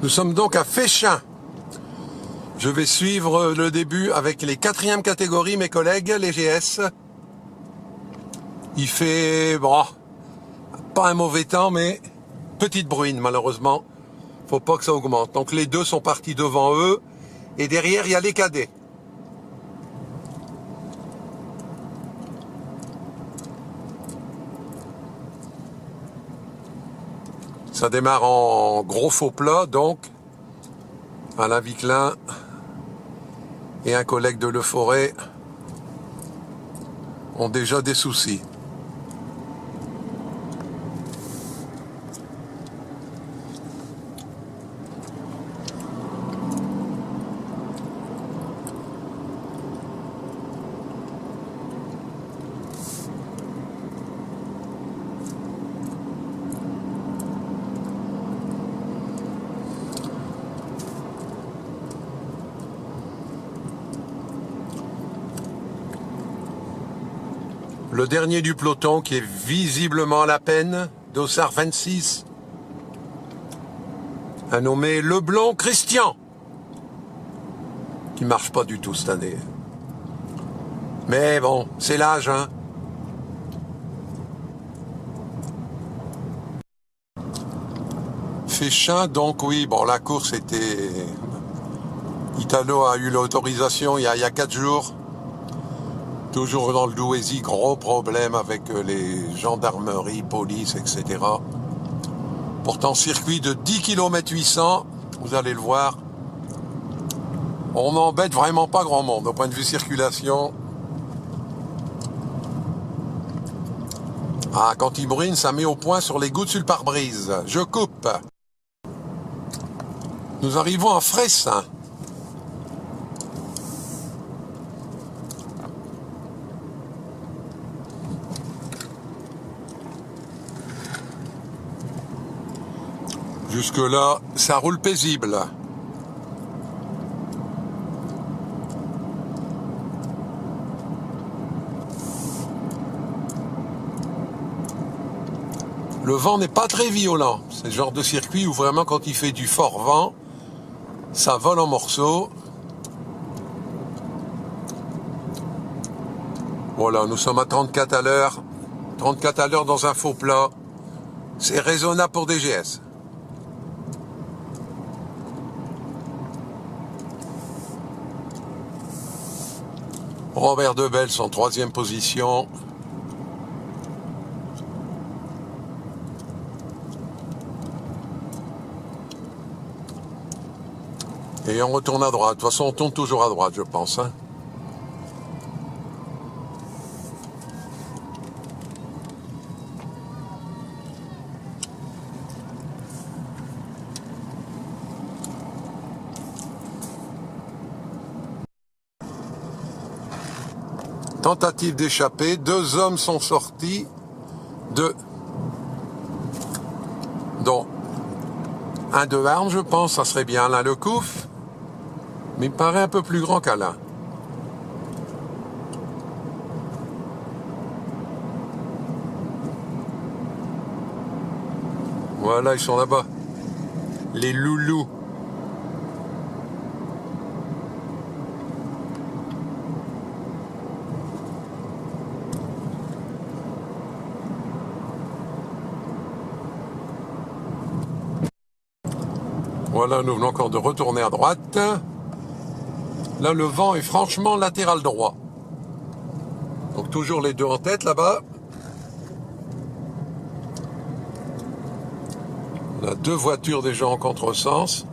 Nous sommes donc à Féchin. Je vais suivre le début avec les 4e catégories, mes collègues, les GS. Il fait, bon, pas un mauvais temps, mais petite bruine, malheureusement. Faut pas que ça augmente. Donc les deux sont partis devant eux. Et derrière, il y a les cadets. Ça démarre en gros faux plat, donc Alain Viquelin et un collègue de Le Forêt ont déjà des soucis. Le dernier du peloton qui est visiblement à la peine, Dossard 26, un nommé Leblanc Christian, qui marche pas du tout cette année. Mais bon, c'est l'âge, hein. Féchin, donc oui, bon, la course était... Italo a eu l'autorisation il y a 4 jours. Toujours dans le Douaisis, gros problème avec les gendarmeries, police, etc. Pourtant, circuit de 10 km 800, vous allez le voir. On n'embête vraiment pas grand monde au point de vue circulation. Ah, quand il bruine, ça met au point sur les gouttes sur le pare-brise. Je coupe. Nous arrivons à Fressin. Jusque-là, ça roule paisible. Le vent n'est pas très violent. C'est le genre de circuit où vraiment quand il fait du fort vent, ça vole en morceaux. Voilà, nous sommes à 34 à l'heure. 34 à l'heure dans un faux plat. C'est raisonnable pour des GS. Robert Debels en 3e position. Et on retourne à droite. De toute façon, on tourne toujours à droite, je pense. Hein. Tentative d'échapper, 2 hommes sont sortis, dont un de Arnes, je pense, ça serait bien Alain Lecouf, mais il me paraît un peu plus grand qu'Alain. Voilà, ils sont là-bas, les loulous. Voilà, nous venons encore de retourner à droite. Là, le vent est franchement latéral droit. Donc toujours les deux en tête là-bas. On a 2 voitures déjà en contresens.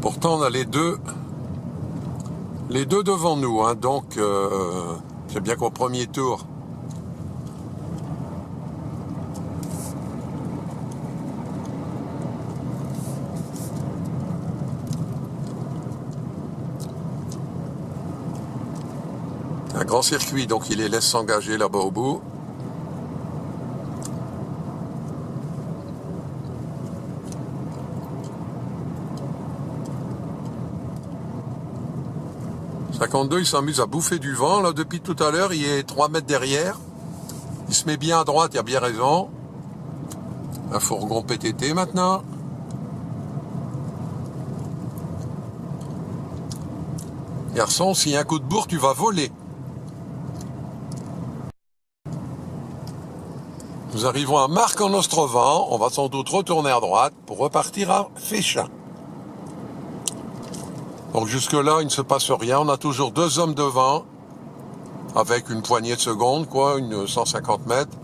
Pourtant, on a les deux devant nous, hein, donc c'est bien qu'au premier tour, Grand circuit, donc il les laisse s'engager là-bas au bout. « 52, il s'amuse à bouffer du vent, là, depuis tout à l'heure, il est 3 mètres derrière. Il se met bien à droite, il a bien raison. Un fourgon PTT maintenant. Garçon, s'il y a un coup de bourre, tu vas voler. Nous arrivons à Marc-en-Ostrevent. On va sans doute retourner à droite pour repartir à Féchin. Donc jusque-là, il ne se passe rien. On a toujours 2 hommes devant, avec une poignée de secondes, quoi, une 150 mètres.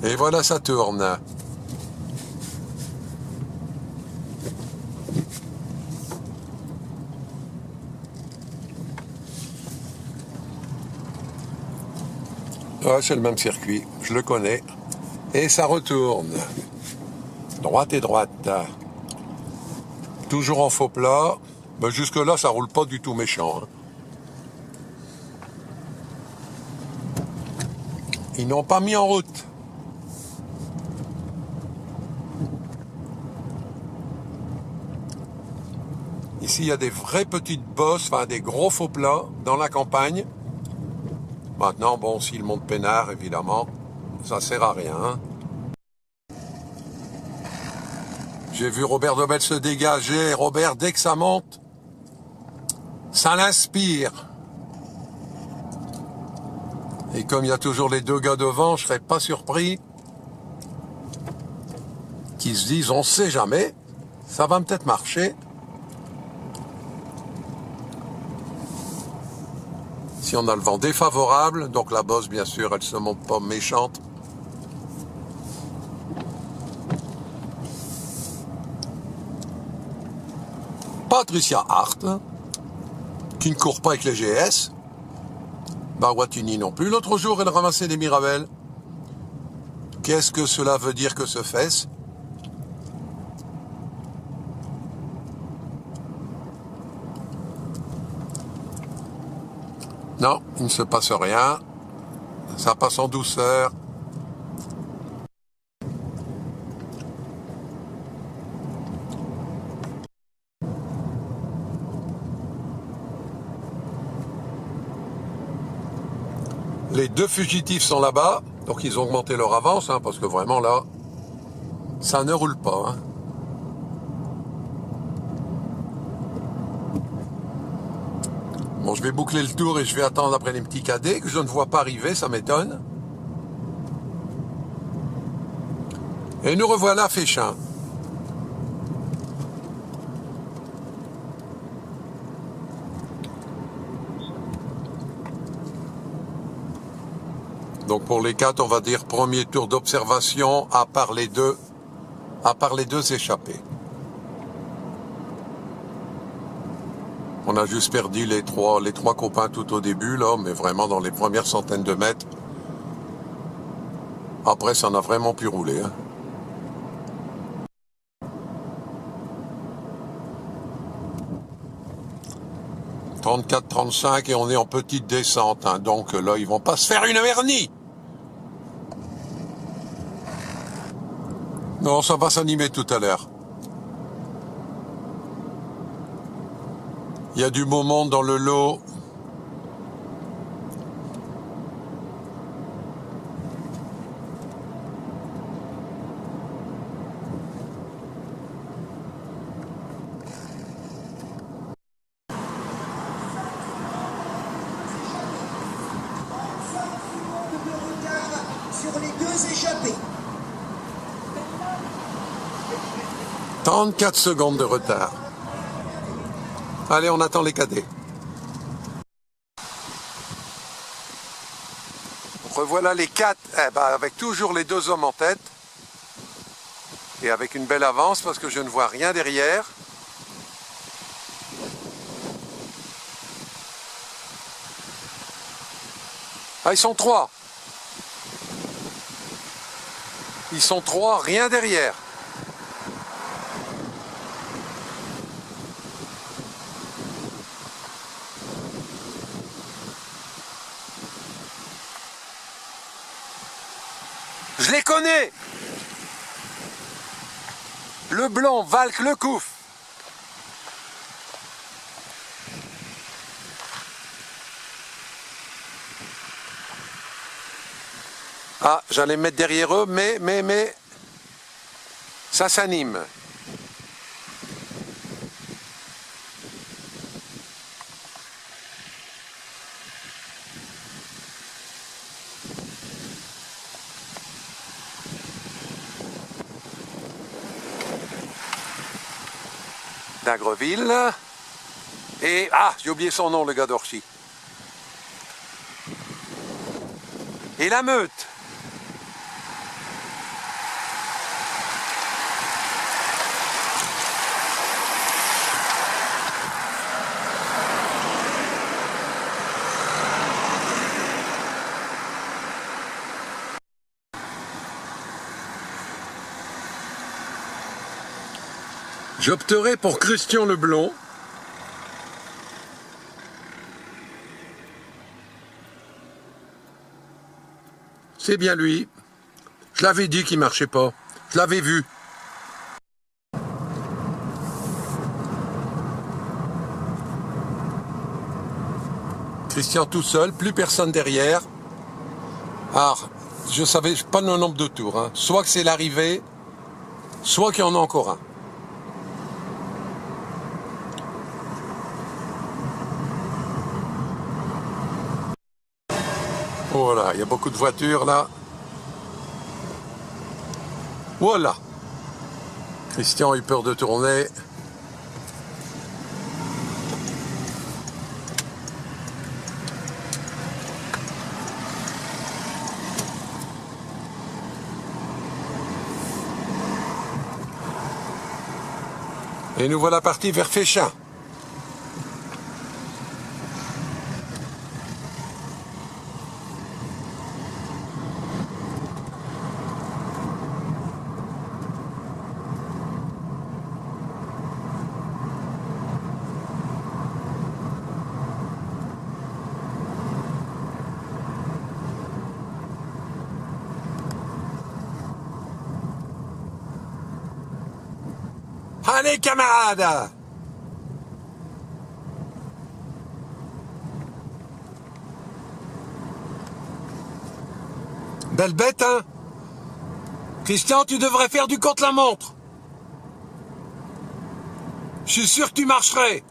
Et voilà, ça tourne. Ouais, c'est le même circuit, je le connais. Et ça retourne. Droite et droite. Toujours en faux plat. Mais jusque-là, ça roule pas du tout méchant. Ils n'ont pas mis en route. Ici, il y a des vraies petites bosses, enfin des gros faux plats dans la campagne. Maintenant, bon, s'ils montent peinard, évidemment, ça sert à rien. J'ai vu Robert Dobel se dégager. Robert, dès que ça monte, ça l'inspire. Et comme il y a toujours les 2 gars devant, je serais pas surpris qu'ils se disent, on sait jamais, ça va peut-être marcher. Si on a le vent défavorable, donc la bosse, bien sûr, elle se monte pas méchante. Patricia Hart, qui ne court pas avec les GS. Barwatini non plus. L'autre jour, elle ramassait des Mirabelles. Qu'est-ce que cela veut dire que ce fesse? Non, il ne se passe rien. Ça passe en douceur. Les 2 fugitifs sont là-bas, donc ils ont augmenté leur avance, parce que vraiment là, ça ne roule pas. Bon, je vais boucler le tour et je vais attendre après les petits cadets que je ne vois pas arriver, ça m'étonne. Et nous revoilà à Féchin. Donc pour les 4, on va dire premier tour d'observation, à part les deux échappés. On a juste perdu les trois copains tout au début, là, mais vraiment dans les premières centaines de mètres. Après, ça n'a vraiment pu rouler. 34-35 et on est en petite descente. Donc là, ils vont pas se faire une hernie. Non, ça va s'animer tout à l'heure. Il y a du beau monde dans le lot. Sur les 2 échappés. 34 secondes de retard. Allez, on attend les cadets. Revoilà les 4, avec toujours les 2 hommes en tête. Et avec une belle avance parce que je ne vois rien derrière. Ah, ils sont 3. Ils sont 3, rien derrière. Je les connais. Le blanc, Valk, le Couf. Ah, j'allais me mettre derrière eux, mais, ça s'anime. d'Agreville. Et, ah, j'ai oublié son nom, le gars d'Orchy. Et la meute. J'opterai pour Christian Leblond. C'est bien lui. Je l'avais dit qu'il marchait pas. Je l'avais vu. Christian tout seul, plus personne derrière. Alors, je savais pas le nombre de tours. Hein. Soit que c'est l'arrivée, soit qu'il y en a encore un. Voilà, il y a beaucoup de voitures là. Voilà. Christian a eu peur de tourner. Et nous voilà partis vers Féchin. Allez, camarades! Belle bête, hein? Christian, tu devrais faire du contre-la-montre. Je suis sûr que tu marcherais.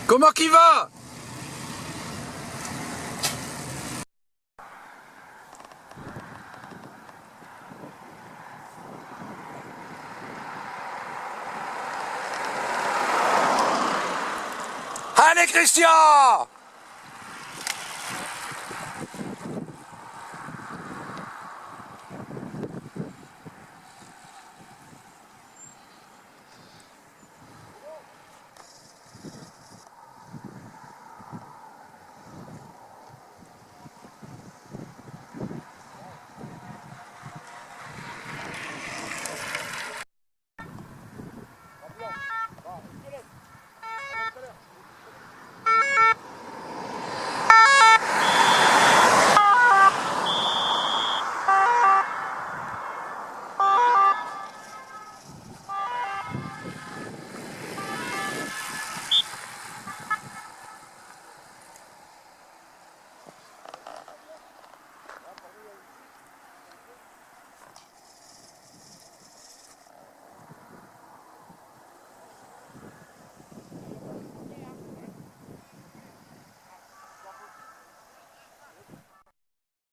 Comment qu'il va? Allez, Christian!